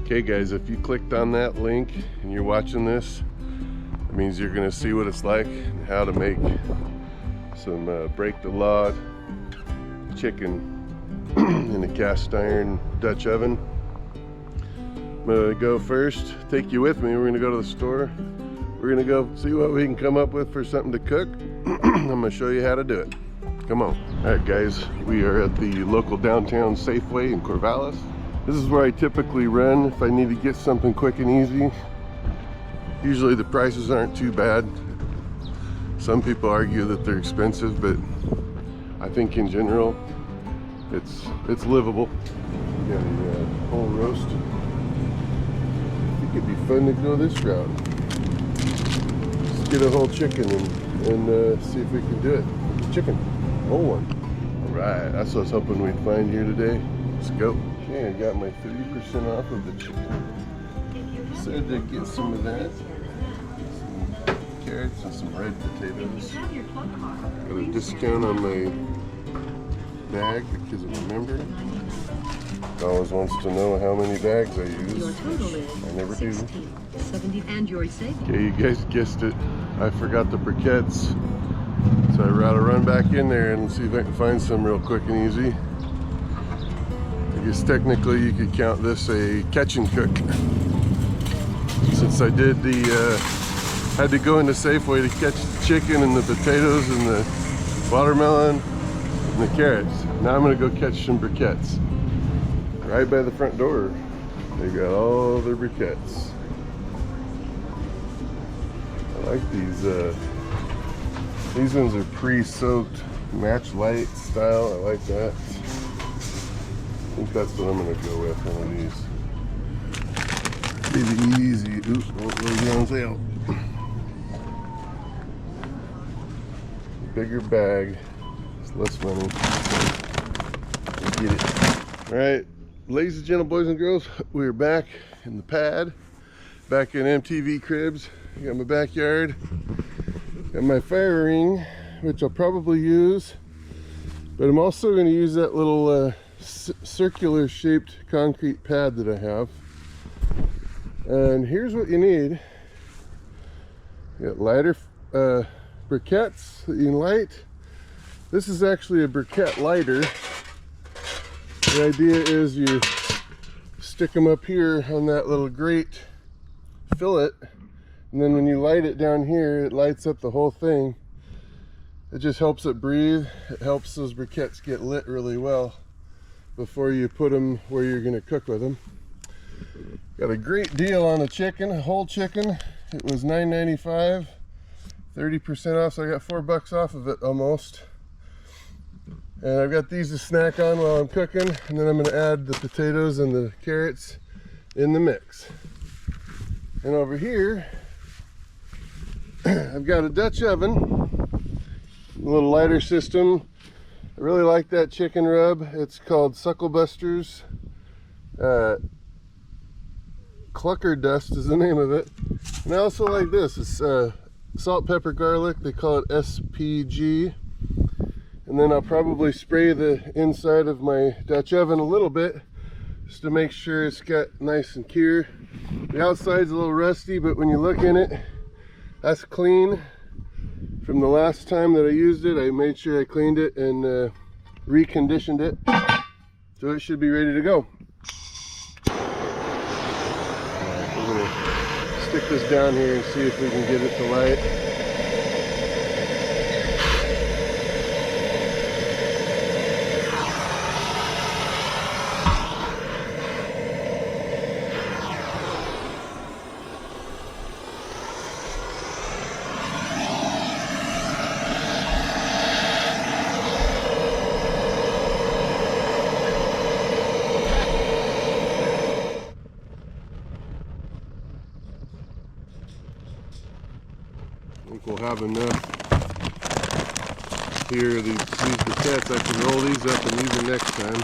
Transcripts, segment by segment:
Okay guys, if you clicked on that link and you're watching this, it means you're gonna see what it's like and how to make some break the law chicken in a cast iron Dutch oven. I'm gonna go first, take you with me. We're gonna go to the store. We're gonna go see what we can come up with for something to cook. I'm gonna show you how to do it. Come on. All right guys, we are at the local downtown Safeway in Corvallis. This is where I typically run if I need to get something quick and easy. Usually the prices aren't too bad. Some people argue that they're expensive, but I think in general it's livable. Got a whole roast. I think it'd be fun to go this route. Let's get a whole chicken and see if we can do it. Chicken, whole one. All right, that's what I was hoping we'd find here today. Let's go. Okay, I got my 30% off of the chicken. Decided to get some of that. Some carrots and some red potatoes. Got a discount on my bag because I'm a member. Always wants to know how many bags I use. I never do. Okay, you guys guessed it. I forgot the briquettes. So I'd rather run back in there and see if I can find some real quick and easy. I guess technically you could count this a catch and cook. Since I did had to go into Safeway to catch the chicken and the potatoes and the watermelon and the carrots. Now I'm gonna go catch some briquettes. Right by the front door, they got all their briquettes. I like these. These ones are pre-soaked, match light style. I like that. I think that's what I'm gonna go with, one of these. Really easy. Oops, won't go on sale. Bigger bag, it's less money. Let's get it. All right, ladies and gentlemen, boys and girls, we're back in the pad, back in MTV Cribs. I got my backyard, got my fire ring, which I'll probably use, but I'm also going to use that little circular shaped concrete pad that I have. And here's what you need. You got lighter briquettes that you can light. This is actually a briquette lighter. The idea is you stick them up here on that little grate fillet, and then when you light it down here, it lights up the whole thing. It just helps it breathe. It helps those briquettes get lit really well before you put them where you're going to cook with them. Got a great deal on the chicken, a whole chicken. It was $9.95, 30% off, so I got $4 off of it almost. And I've got these to snack on while I'm cooking, and then I'm going to add the potatoes and the carrots in the mix. And over here, I've got a Dutch oven, a little lighter system. I really like that chicken rub. It's called Sucklebuster's. Clucker Dust is the name of it. And I also like this. It's salt, pepper, garlic. They call it SPG. And then I'll probably spray the inside of my Dutch oven a little bit just to make sure it's got nice and cure. The outside's a little rusty, but when you look in it, that's clean. From the last time that I used it, I made sure I cleaned it and reconditioned it. So it should be ready to go. We're gonna stick this down here and see if we can get it to light. I think we'll have enough here. These briquettes, I can roll these up and use them next time.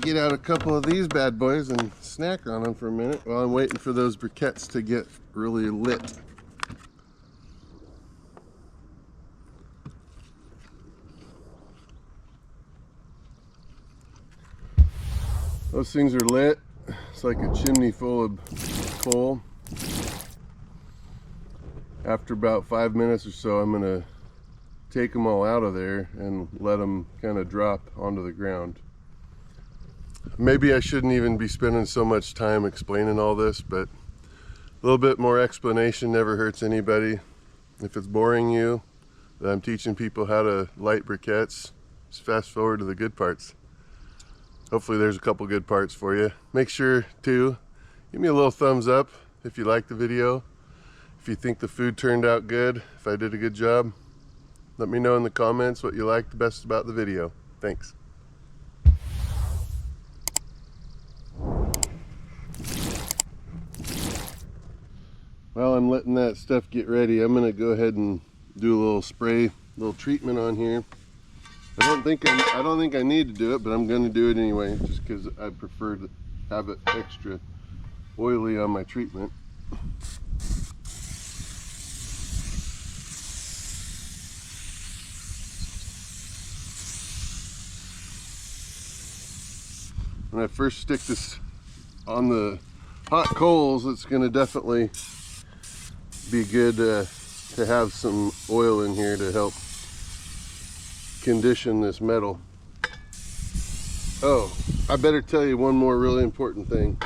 Get out a couple of these bad boys and snack on them for a minute while I'm waiting for those briquettes to get really lit. Those things are lit. It's like a chimney full of coal. After about 5 minutes or so, I'm gonna take them all out of there and let them kind of drop onto the ground. Maybe I shouldn't even be spending so much time explaining all this, but a little bit more explanation never hurts anybody. If it's boring you that I'm teaching people how to light briquettes, just fast forward to the good parts. Hopefully there's a couple good parts for you. Make sure to give me a little thumbs up if you like the video. If you think the food turned out good, if I did a good job, let me know in the comments what you liked the best about the video. Thanks. While I'm letting that stuff get ready, I'm gonna go ahead and do a little spray, little treatment on here. I don't think I need to do it, but I'm gonna do it anyway, just because I prefer to have it extra oily on my treatment. When I first stick this on the hot coals, it's going to definitely be good to have some oil in here to help condition this metal. Oh, I better tell you one more really important thing.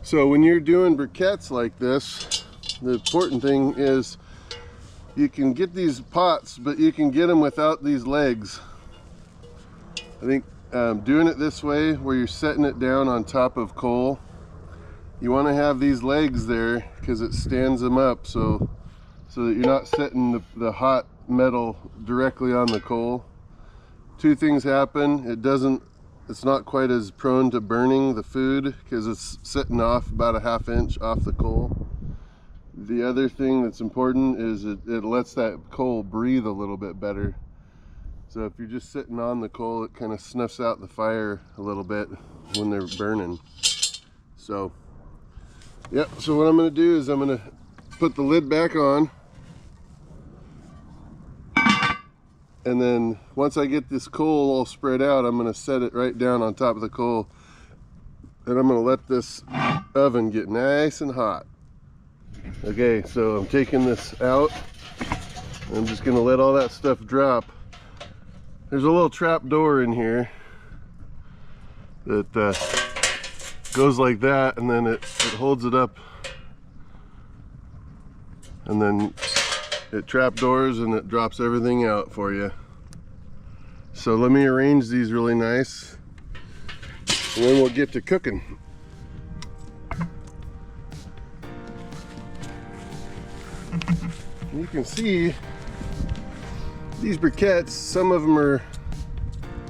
So when you're doing briquettes like this, the important thing is you can get these pots, but you can get them without these legs. I think doing it this way, where you're setting it down on top of coal, you want to have these legs there because it stands them up so that you're not setting the hot metal directly on the coal. Two things happen. It's not quite as prone to burning the food because it's sitting off about a ½ inch off the coal. The other thing that's important is it lets that coal breathe a little bit better. So if you're just sitting on the coal, it kind of snuffs out the fire a little bit when they're burning. So, yep, so what I'm gonna do is I'm gonna put the lid back on. And then once I get this coal all spread out, I'm gonna set it right down on top of the coal. And I'm gonna let this oven get nice and hot. Okay, so I'm taking this out. I'm just gonna let all that stuff drop. There's a little trap door in here that goes like that, and then it holds it up, and then it trap doors and it drops everything out for you. So let me arrange these really nice, and then we'll get to cooking. And you can see these briquettes, some of them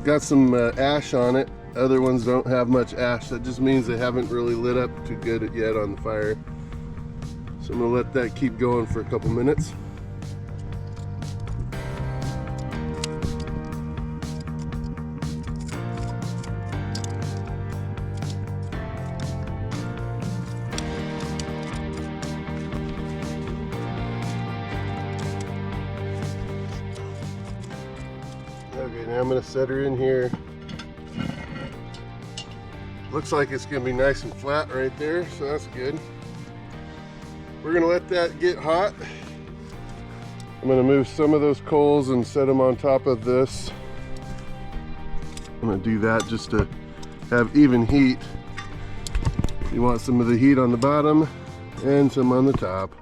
got some ash on it, other ones don't have much ash. That just means they haven't really lit up too good yet on the fire. So I'm gonna let that keep going for a couple minutes. Okay, now I'm going to set her in here. Looks like it's going to be nice and flat right there, so that's good. We're going to let that get hot. I'm going to move some of those coals and set them on top of this. I'm going to do that just to have even heat. You want some of the heat on the bottom and some on the top.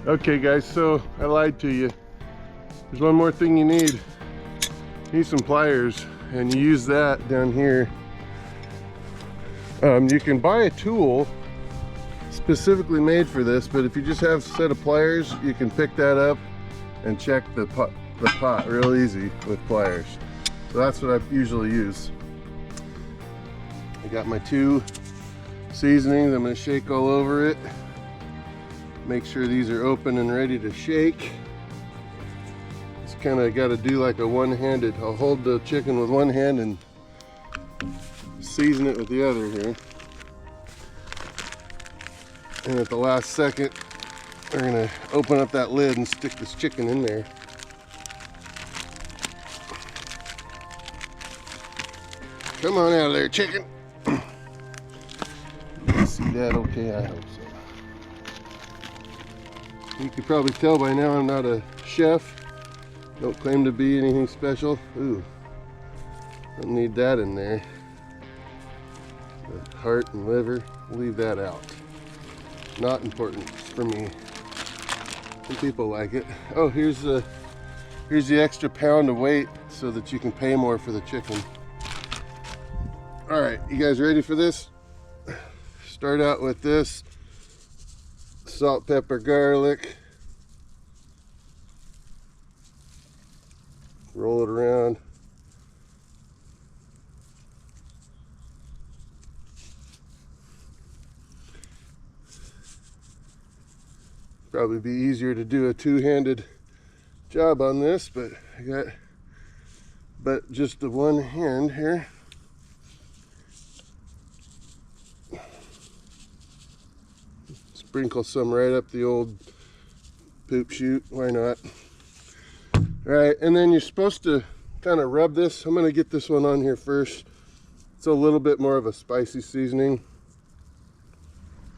Okay guys, so I lied to you. There's one more thing you need. You need some pliers, and you use that down here. You can buy a tool specifically made for this, but if you just have a set of pliers, you can pick that up and check the pot real easy with pliers. So that's what I usually use. I got my 2 seasonings. I'm going to shake all over it. Make sure these are open and ready to shake. kind of got to do like a one-handed. I'll hold the chicken with one hand and season it with the other here. And at the last second, we're gonna open up that lid and stick this chicken in there. Come on out of there, chicken. You see that okay? I hope so. You can probably tell by now I'm not a chef. Don't claim to be anything special. Ooh, don't need that in there. The heart and liver, leave that out. Not important for me. Some people like it. Oh, here's the extra pound of weight so that you can pay more for the chicken. All right, you guys ready for this? Start out with this. Salt, pepper, garlic. Roll it around. Probably be easier to do a two-handed job on this, but I got just the one hand here. Sprinkle some right up the old poop chute, why not? All right, and then you're supposed to kind of rub this. I'm gonna get this one on here first. It's a little bit more of a spicy seasoning.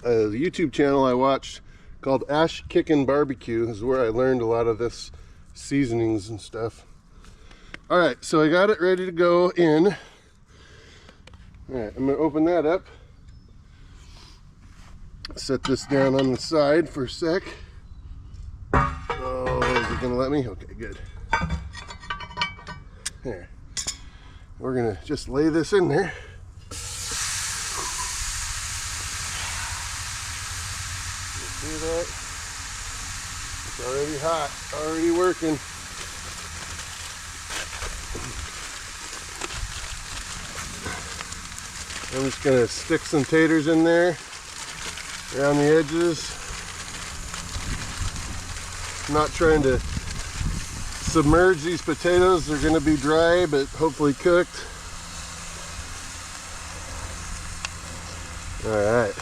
The YouTube channel I watched called Ash Kickin' Barbecue is where I learned a lot of this seasonings and stuff. All right, so I got it ready to go in. All right, I'm gonna open that up. Set this down on the side for a sec. Oh, is it gonna let me? Okay, good. There. We're gonna just lay this in there. You see that? It's already hot, already working. I'm just gonna stick some taters in there around the edges. I'm not trying to submerge these potatoes. They're going to be dry, but hopefully cooked. All right.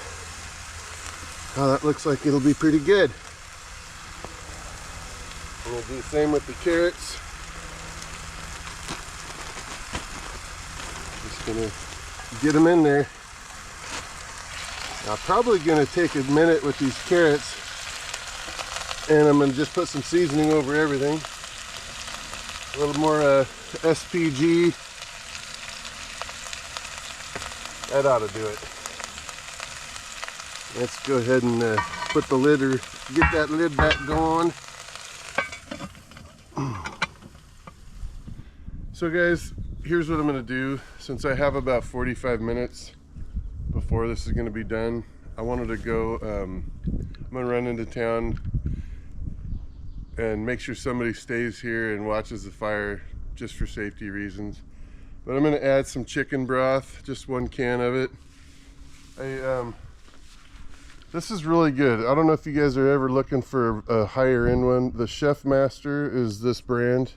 Oh, that looks like it'll be pretty good. And we'll do the same with the carrots. Just gonna get them in there. I'm probably gonna take a minute with these carrots, and I'm gonna just put some seasoning over everything. A little more SPG. That ought to do it. Let's go ahead and put the lid, or get that lid back going. So guys, here's what I'm gonna do. Since I have about 45 minutes before this is gonna be done, I wanted to go, I'm gonna run into town and make sure somebody stays here and watches the fire just for safety reasons. But I'm gonna add some chicken broth, just 1 can of it. This is really good. I don't know if you guys are ever looking for a higher end one. The Chef Master is this brand.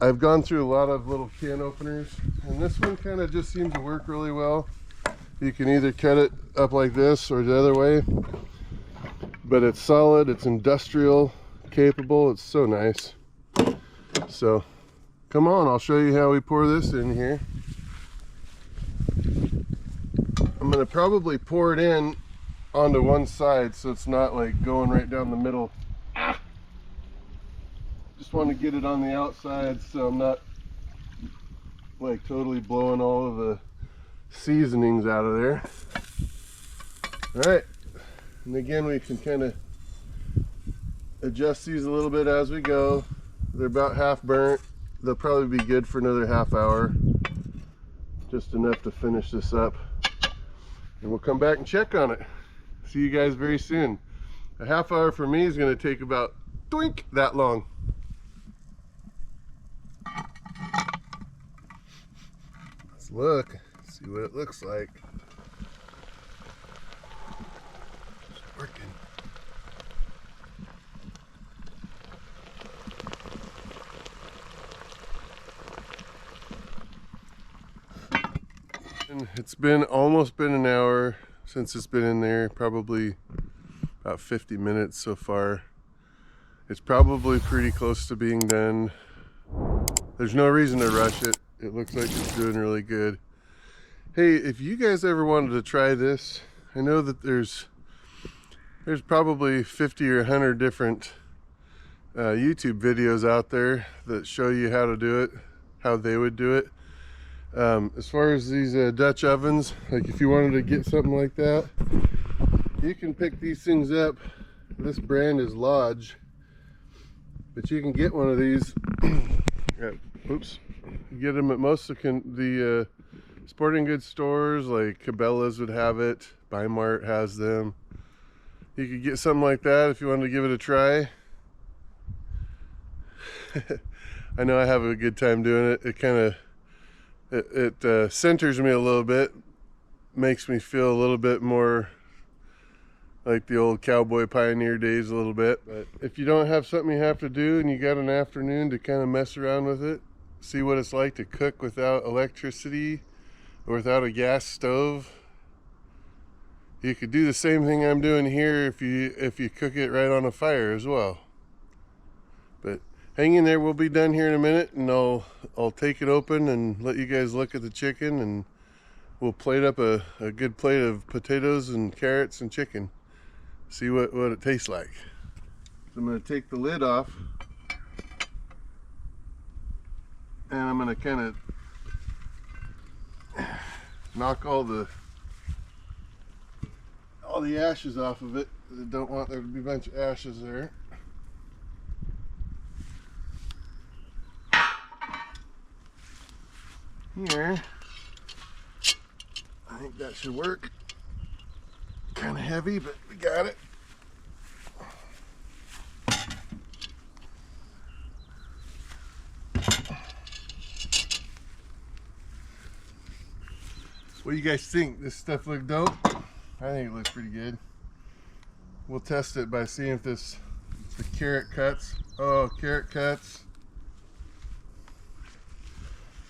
I've gone through a lot of little can openers, and this one kind of just seems to work really well. You can either cut it up like this or the other way, but it's solid, it's industrial capable, it's so nice. So come on, I'll show you how we pour this in here. I'm gonna probably pour it in onto one side so it's not like going right down the middle. Just want to get it on the outside so I'm not like totally blowing all of the seasonings out of there. All right, and again we can kind of adjust these a little bit as we go. They're about half burnt. They'll probably be good for another half hour, just enough to finish this up, and we'll come back and check on it. See you guys very soon. A half hour for me is going to take about that long. Let's look, see what it looks like. It's working. It's been almost been an hour since it's been in there, probably about 50 minutes so far. It's probably pretty close to being done. There's no reason to rush it. It looks like it's doing really good. Hey, if you guys ever wanted to try this, I know that there's probably 50 or 100 different YouTube videos out there that show you how to do it, how they would do it. As far as these Dutch ovens, like if you wanted to get something like that, you can pick these things up. This brand is Lodge, but you can get one of these. Oops, you get them at most of the sporting goods stores, like Cabela's would have it, Bimart has them. You could get something like that if you wanted to give it a try. I know I have a good time doing it. It kind of it centers me a little bit, makes me feel a little bit more like the old cowboy pioneer days a little bit. But if you don't have something you have to do and you got an afternoon to kind of mess around with it, see what it's like to cook without electricity or without a gas stove, you could do the same thing I'm doing here if you cook it right on a fire as well. But hang in there, we'll be done here in a minute, and I'll take it open and let you guys look at the chicken, and we'll plate up a good plate of potatoes and carrots and chicken. See what it tastes like. So I'm going to take the lid off, and I'm going to kind of knock all the ashes off of it. I don't want there to be a bunch of ashes there. Here, I think that should work. Kind of heavy, but we got it. What do you guys think? This stuff look dope? I think it looks pretty good. We'll test it by seeing if the carrot cuts. Oh, carrot cuts.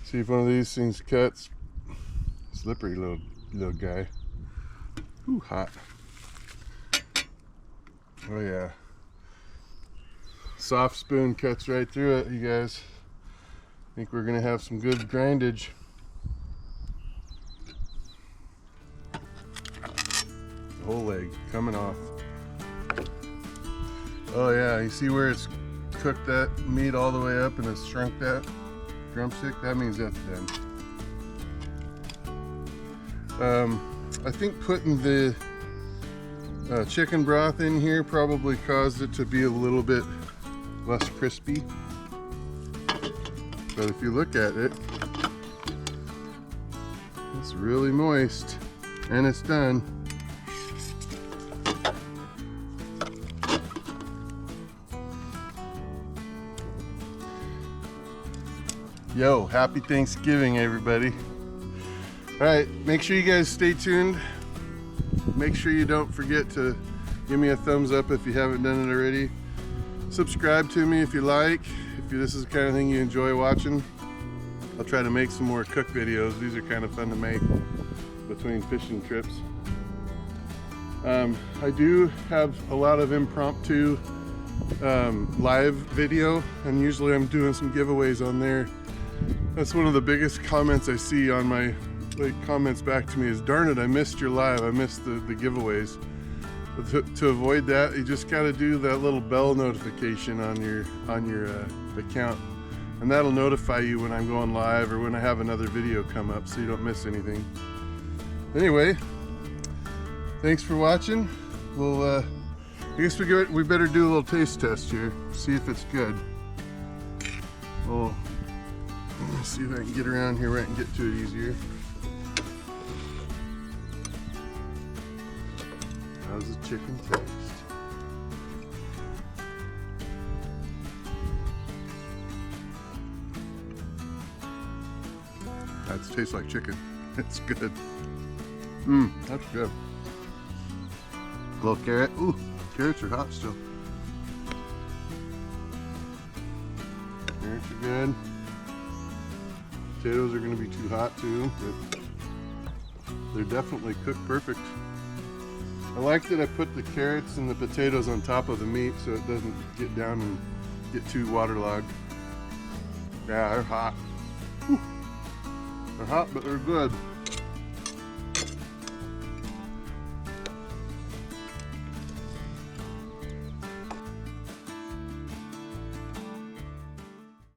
See if one of these things cuts. Slippery little guy. Ooh, hot. Oh yeah. Soft spoon cuts right through it, you guys. I think we're gonna have some good grindage. The whole leg coming off. Oh yeah, you see where it's cooked that meat all the way up and it's shrunk that drumstick? That means that's done. I think putting the chicken broth in here probably caused it to be a little bit less crispy. But if you look at it, it's really moist and it's done. Yo, happy Thanksgiving, everybody. All right, make sure you guys stay tuned. Make sure you don't forget to give me a thumbs up if you haven't done it already. Subscribe to me if you like. If this is the kind of thing you enjoy watching, I'll try to make some more cook videos. These are kind of fun to make between fishing trips. I do have a lot of impromptu live video, and usually I'm doing some giveaways on there. That's one of the biggest comments I see on my comments back to me is, darn it, I missed your live, I missed the giveaways. But to avoid that, you just gotta do that little bell notification on your account, and that'll notify you when I'm going live or when I have another video come up, so you don't miss anything. Anyway, thanks for watching. We'll I guess we better do a little taste test here, see if it's good. Well, let's see if I can get around here where I can get to it easier. How's the chicken taste? That tastes like chicken. It's good. That's good. A little carrot. Ooh, carrots are hot still. Carrots are good. Potatoes are going to be too hot too, but They're definitely cooked perfect. I like that I put the carrots and the potatoes on top of the meat so it doesn't get down and get too waterlogged. Yeah, they're hot. Whew. They're hot, but they're good.